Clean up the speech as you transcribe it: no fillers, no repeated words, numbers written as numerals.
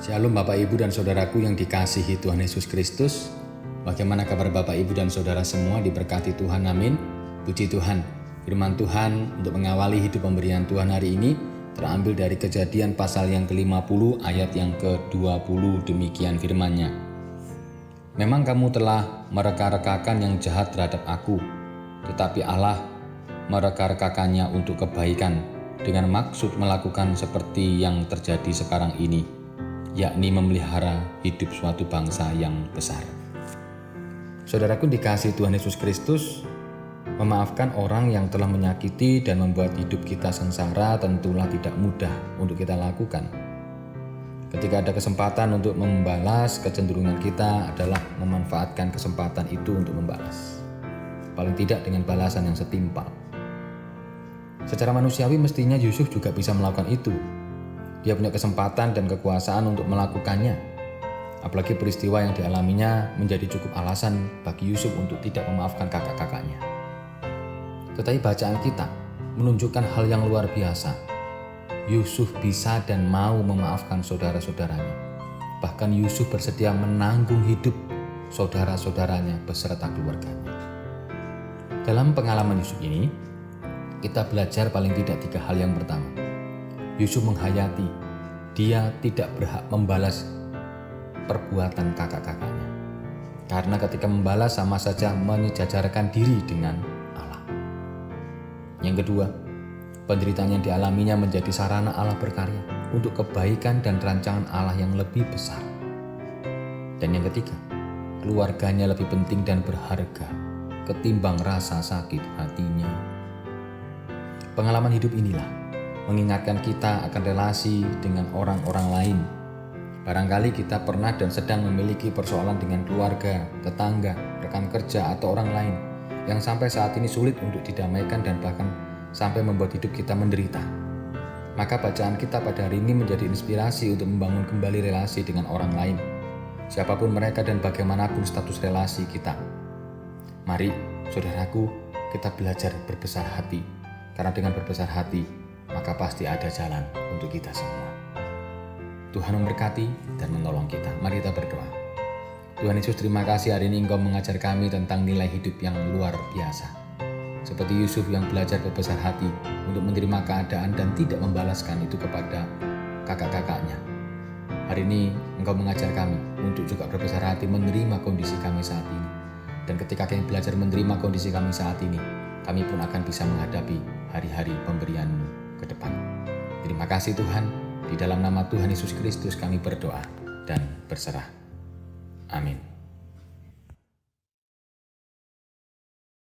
Shalom Bapak Ibu dan Saudaraku yang dikasihi Tuhan Yesus Kristus. Bagaimana kabar Bapak Ibu dan Saudara semua, diberkati Tuhan, amin. Puji Tuhan, firman Tuhan untuk mengawali hidup pemberian Tuhan hari ini terambil dari Kejadian pasal yang ke-50 ayat yang ke-20. Demikian firman-Nya. Memang kamu telah mereka-rekakan yang jahat terhadap aku, tetapi Allah mereka-rekakannya untuk kebaikan dengan maksud melakukan seperti yang terjadi sekarang ini, yakni memelihara hidup suatu bangsa yang besar. Saudaraku dikasihi Tuhan Yesus Kristus, memaafkan orang yang telah menyakiti dan membuat hidup kita sengsara tentulah tidak mudah untuk kita lakukan. Ketika ada kesempatan untuk membalas, kecenderungan kita adalah memanfaatkan kesempatan itu untuk membalas. Paling tidak dengan balasan yang setimpal. Secara manusiawi mestinya Yusuf juga bisa melakukan itu. Dia punya kesempatan dan kekuasaan untuk melakukannya. Apalagi peristiwa yang dialaminya menjadi cukup alasan bagi Yusuf untuk tidak memaafkan kakak-kakaknya. Tetapi bacaan kita menunjukkan hal yang luar biasa. Yusuf bisa dan mau memaafkan saudara-saudaranya. Bahkan Yusuf bersedia menanggung hidup saudara-saudaranya beserta keluarganya. Dalam pengalaman Yusuf ini, kita belajar paling tidak 3 hal. Yang pertama, Yusuf menghayati dia tidak berhak membalas perbuatan kakak-kakaknya. Karena ketika membalas sama saja menyejajarkan diri dengan Allah. Yang kedua, penderitaan yang dialaminya menjadi sarana Allah berkarya untuk kebaikan dan rancangan Allah yang lebih besar. Dan yang ketiga, keluarganya lebih penting dan berharga ketimbang rasa sakit hatinya. Pengalaman hidup inilah mengingatkan kita akan relasi dengan orang-orang lain. Barangkali kita pernah dan sedang memiliki persoalan dengan keluarga, tetangga, rekan kerja, atau orang lain yang sampai saat ini sulit untuk didamaikan dan bahkan sampai membuat hidup kita menderita. Maka bacaan kita pada hari ini menjadi inspirasi untuk membangun kembali relasi dengan orang lain, siapapun mereka dan bagaimanapun status relasi kita. Mari, saudaraku, kita belajar berbesar hati, karena dengan berbesar hati, maka pasti ada jalan untuk kita semua. Tuhan memberkati dan menolong kita. Mari kita berdoa. Tuhan Yesus, terima kasih hari ini Engkau mengajar kami tentang nilai hidup yang luar biasa. Seperti Yusuf yang belajar berbesar hati untuk menerima keadaan dan tidak membalaskan itu kepada kakak-kakaknya. Hari ini Engkau mengajar kami untuk juga berbesar hati menerima kondisi kami saat ini. Dan ketika kami belajar menerima kondisi kami saat ini, kami pun akan bisa menghadapi hari-hari pemberian-Mu ke depan. Terima kasih Tuhan, di dalam nama Tuhan Yesus Kristus kami berdoa dan berserah. Amin.